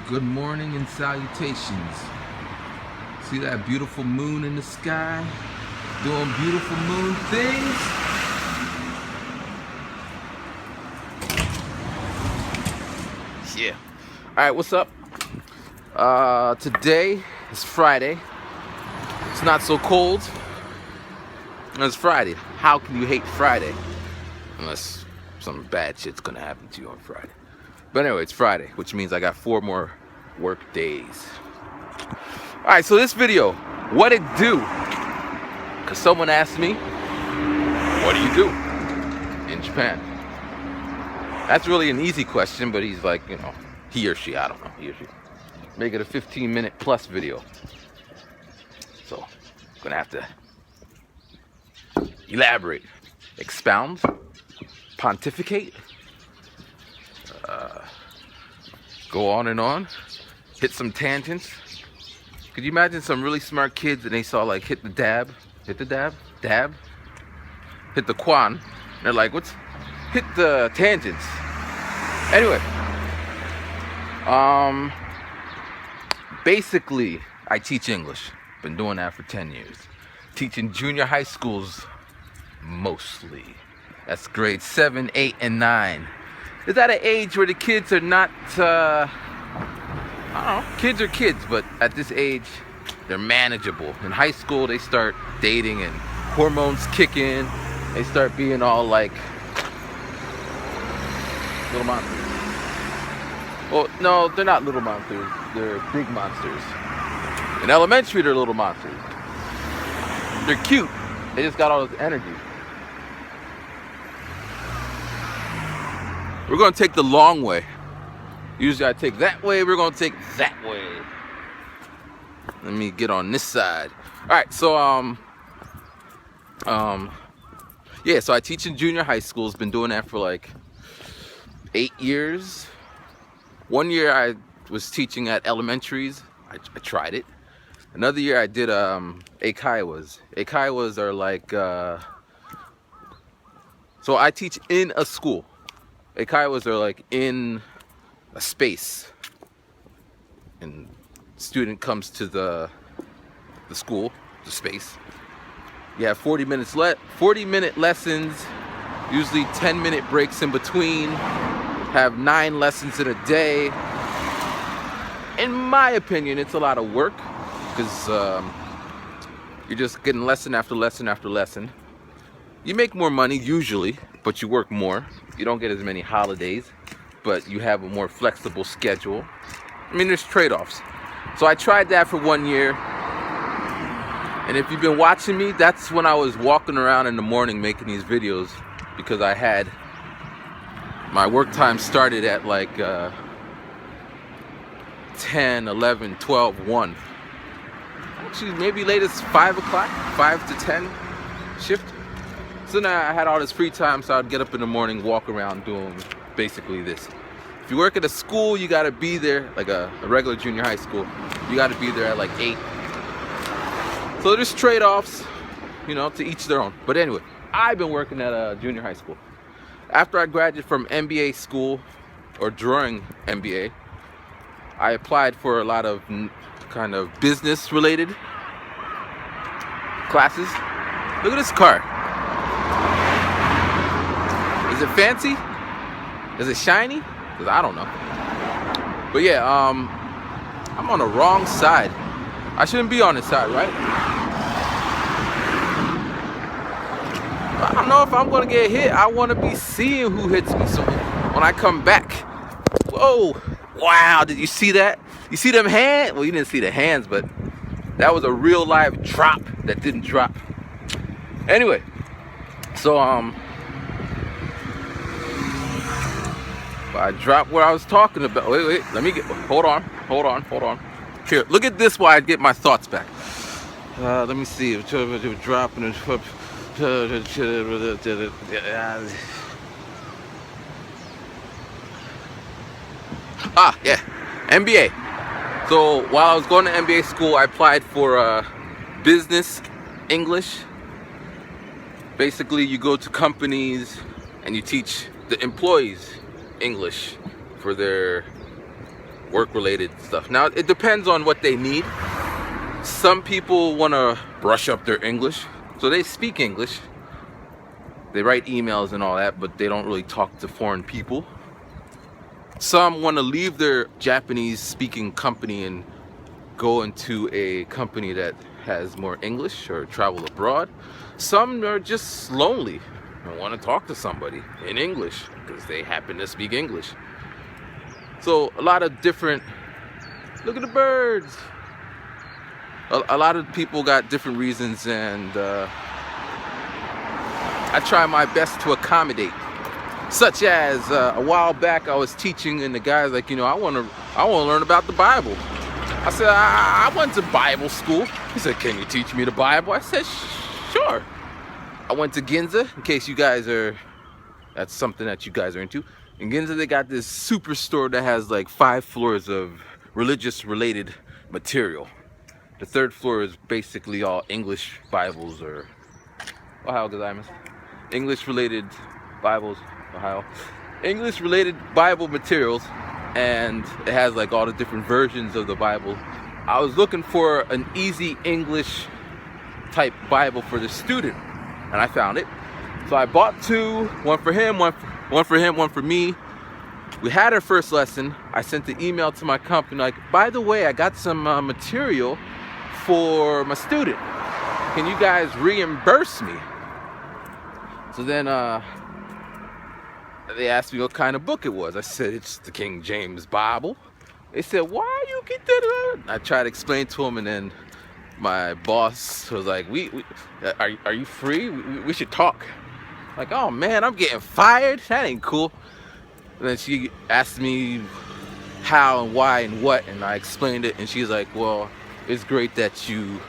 Good morning and salutations. See that beautiful moon in the sky? Doing beautiful moon things? Yeah. Alright, what's up? Today is Friday. It's not so cold. It's Friday. How can you hate Friday? Unless some bad shit's gonna happen to you on Friday. But anyway, it's Friday, which means I got 4 more work days. Alright, so this video, what it do? Because someone asked me, what do you do in Japan? That's really an easy question, but he's like, you know, he or she, I don't know, he or she. Make it a 15-minute plus video. So, I'm gonna have to elaborate, expound, pontificate, go on and on, hit some tangents. Could you imagine some really smart kids and they saw like hit the dab, hit the quan. They're like, what's hit the tangents? Anyway, basically I teach English. Been doing that for 10 years. Teaching junior high schools mostly. That's grades 7, 8, and 9. Is at an age where the kids are not, I don't know, kids are kids, but at this age, they're manageable. In high school, they start dating and hormones kick in. They start being all like little monsters. Well, no, they're not little monsters. They're big monsters. In elementary, they're little monsters. They're cute. They just got all this energy. We're gonna take the long way. Usually I take that way, we're gonna take that way. Let me get on this side. Alright, so yeah, so I teach in junior high schools, been doing that for like 8 years. 1 year I was teaching at elementaries. I tried it. Another year I did eikaiwas. Eikaiwas are like so I teach in a school. Eikaiwas are like in a space, and student comes to the school, the space. You have 40 minute lessons, usually 10-minute breaks in between. Have 9 lessons in a day. In my opinion, it's a lot of work because you're just getting lesson after lesson after lesson. You make more money usually, but you work more. You don't get as many holidays, but you have a more flexible schedule. I mean, there's trade-offs. So I tried that for 1 year. And if you've been watching me, that's when I was walking around in the morning making these videos, because I had my work time started at like 10, 11, 12, 1. Actually, maybe latest 5 o'clock, 5 to 10 shift. So now I had all this free time, so I'd get up in the morning, walk around doing basically this. If you work at a school, you gotta be there, like a regular junior high school, you gotta be there at like 8. So there's trade-offs, you know, to each their own. But anyway, I've been working at a junior high school. After I graduated from MBA school, or during MBA, I applied for a lot of kind of business-related classes. Look at this car. Is it fancy? Is it shiny? Because I don't know. But yeah, I'm on the wrong side. I shouldn't be on this side, right? I don't know if I'm gonna get hit. I want to be seeing who hits me. So when I come back, whoa, wow! Did you see that? You see them hands? Well, you didn't see the hands, but that was a real live drop that didn't drop. Anyway, so I dropped what I was talking about. Wait, let me get. Hold on. Here, look at this while I get my thoughts back. Let me see. Dropping. Yeah, MBA. So while I was going to MBA school, I applied for business English. Basically, you go to companies and you teach the employees English for their work-related stuff. Now, it depends on what they need. Some people want to brush up their English, so they speak English. They write emails and all that, but they don't really talk to foreign people. Some want to leave their Japanese-speaking company and go into a company that has more English or travel abroad. Some are just lonely and want to talk to somebody in English because they happen to speak English. So a lot of different, look at the birds. A lot of people got different reasons, and I try my best to accommodate. Such as a while back I was teaching, and the guy's like, you know, I want to learn about the Bible. I said, I went to Bible school. He said, can you teach me the Bible? I said, sure. I went to Ginza, in case you guys are, that's something that you guys are into. In Ginza, they got this superstore that has like 5 floors of religious related material. The 3rd floor is basically all English Bibles, or Ohio gozaimasu. English related Bibles, Ohio. English related Bible materials, and it has like all the different versions of the Bible. I was looking for an easy English type Bible for the student, and I found it. So I bought 2, one for him, one for him, one for me. We had our first lesson. I sent the email to my company like, by the way, I got some material for my student. Can you guys reimburse me? So then they asked me what kind of book it was. I said, it's the King James Bible. They said, why you get that? I tried to explain to them, and then my boss was like, are you free? We should talk. Like, oh man, I'm getting fired? That ain't cool. And then she asked me how and why and what, and I explained it, and she's like, well, it's great that you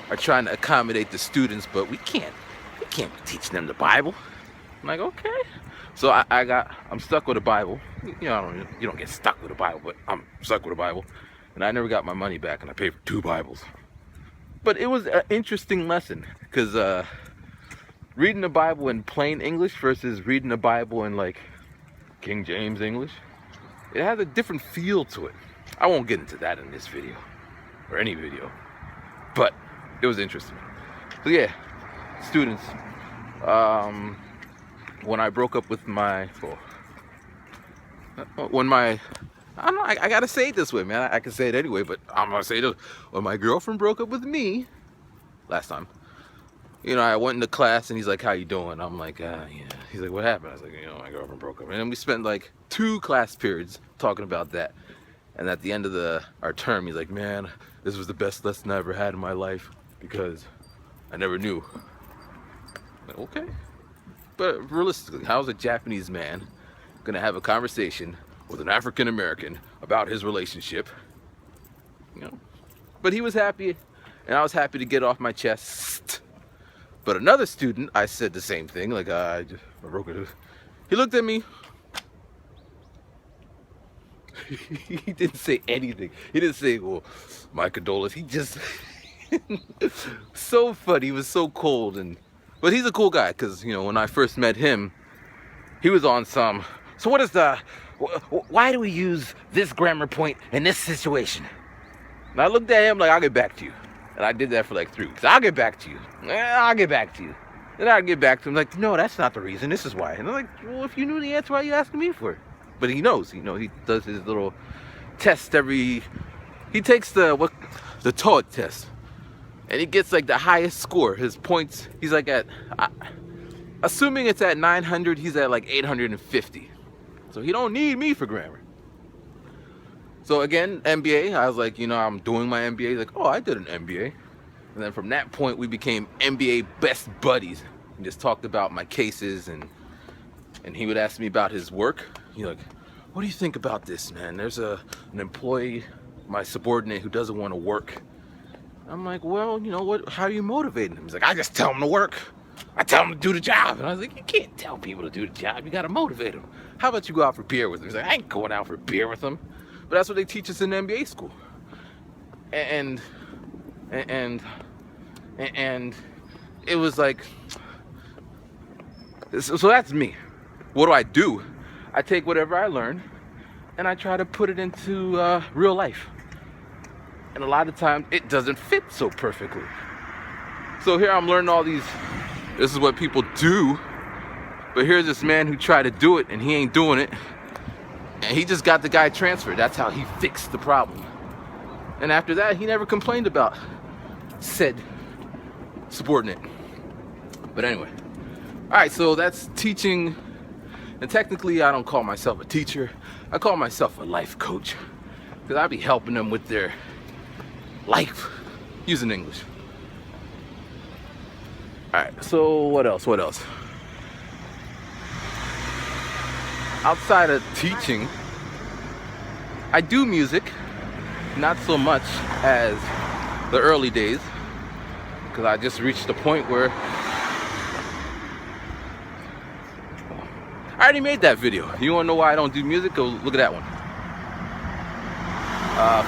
are trying to accommodate the students, but we can't be teaching them the Bible. I'm like, okay. So I'm stuck with a Bible. You know, you don't get stuck with a Bible, but I'm stuck with a Bible. And I never got my money back, and I paid for 2 Bibles. But it was an interesting lesson, because reading the Bible in plain English versus reading the Bible in like King James English, it has a different feel to it. I won't get into that in this video, or any video, but it was interesting. So yeah, students, when I broke up with I don't know, I gotta say it this way, man. I can say it anyway, but I'm gonna say this. When my girlfriend broke up with me last time, you know, I went into class and he's like, how you doing? I'm like, yeah. He's like, what happened? I was like, you know, my girlfriend broke up. And then we spent like 2 class periods talking about that. And at the end of our term, he's like, man, this was the best lesson I ever had in my life, because I never knew. I'm like, okay. But realistically, how's a Japanese man gonna have a conversation with an African American about his relationship? You know. But he was happy, and I was happy to get off my chest. But another student, I said the same thing, like, I broke it. He looked at me. He didn't say anything. He didn't say, well, my condolences. He just, so funny. He was so cold. But he's a cool guy, because, you know, when I first met him, he was on some, so what is why do we use this grammar point in this situation? And I looked at him like, I'll get back to you. And I did that for like 3 weeks. I'll get back to you. I'll get back to you. Then I'll get back to him like, no, that's not the reason. This is why. And I'm like, well, if you knew the answer, why are you asking me for it? But he knows. You know, he does his little test he takes the TOEIC test. And he gets like the highest score. His points, he's like assuming it's at 900, he's at like 850. So he don't need me for grammar. So again, MBA, I was like, you know, I'm doing my MBA. He's like, oh, I did an MBA. And then from that point, we became MBA best buddies. We just talked about my cases, and he would ask me about his work. He's like, what do you think about this, man? There's an employee, my subordinate, who doesn't want to work. I'm like, well, you know what? How do you motivate him? He's like, I just tell him to work. I tell him to do the job. And I was like, you can't tell people to do the job. You got to motivate them. How about you go out for beer with him? He's like, I ain't going out for beer with him. But that's what they teach us in MBA school. And it was like, so that's me. What do? I take whatever I learn, and I try to put it into real life. And a lot of times it doesn't fit so perfectly. So here I'm learning all these, this is what people do, but here's this man who tried to do it and he ain't doing it. And he just got the guy transferred. That's how he fixed the problem. And after that, he never complained about said subordinate. But anyway, all right, so that's teaching. And technically, I don't call myself a teacher. I call myself a life coach, because I be helping them with their life using English. All right, so what else? What else? Outside of teaching, I do music, not so much as the early days, because I just reached the point where I already made that video. You want to know why I don't do music? Go look at that one.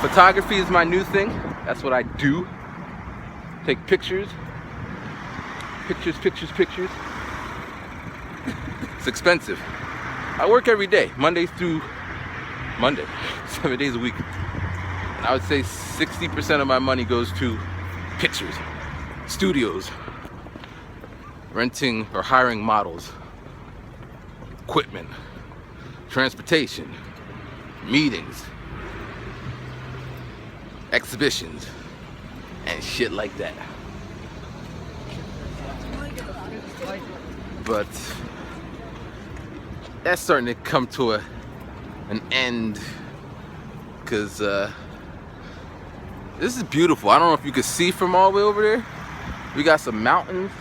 Photography is my new thing. That's what I do. Take pictures. Pictures. It's expensive. I work every day, Monday through Monday, 7 days a week. And I would say 60% of my money goes to pictures, studios, renting or hiring models, equipment, transportation, meetings, exhibitions, and shit like that. But that's starting to come to an end, because this is beautiful. I don't know if you can see from all the way over there. We got some mountains.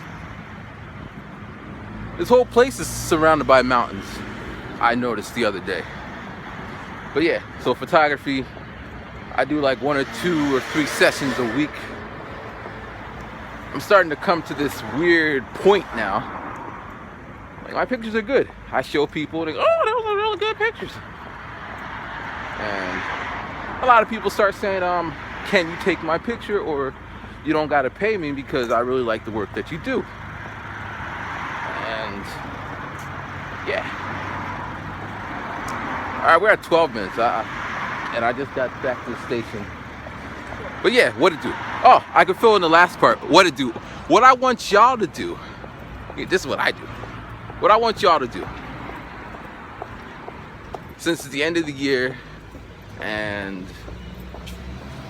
This whole place is surrounded by mountains, I noticed the other day. But yeah, so photography, I do like 1 or 2 or 3 sessions a week. I'm starting to come to this weird point now. Like, my pictures are good. I show people, they go, oh, those are really good pictures. And a lot of people start saying, can you take my picture, or you don't gotta pay me because I really like the work that you do. And yeah. All right, we're at 12 minutes. And I just got back to the station. But yeah, what to do? Oh, I can fill in the last part. What to do? What I want y'all to do. This is what I do. What I want y'all to do. Since it's the end of the year, and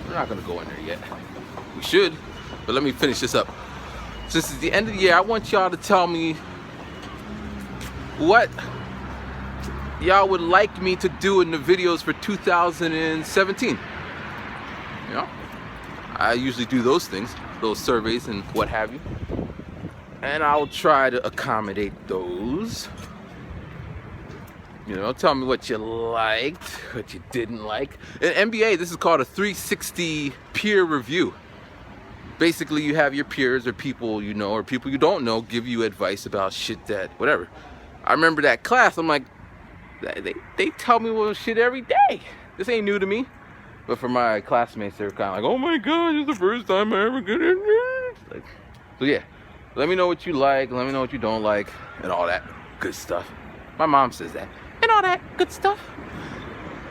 we're not gonna go in there yet. We should, but let me finish this up. Since it's the end of the year, I want y'all to tell me what y'all would like me to do in the videos for 2017. You know, I usually do those things, those surveys and what have you, and I'll try to accommodate those. You know, tell me what you liked, what you didn't like. In MBA, this is called a 360 peer review. Basically, you have your peers or people you know or people you don't know give you advice about shit that, whatever. I remember that class, I'm like, they tell me well shit every day. This ain't new to me. But for my classmates, they're kind of like, oh my God, it's the first time I ever get in this. Like, so yeah, let me know what you like, let me know what you don't like, and all that good stuff. My mom says that. And all that good stuff.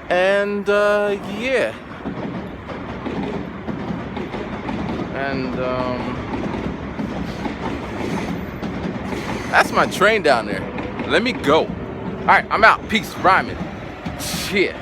And yeah. And that's my train down there. Let me go. Alright, I'm out. Peace. Rhyming. Shit.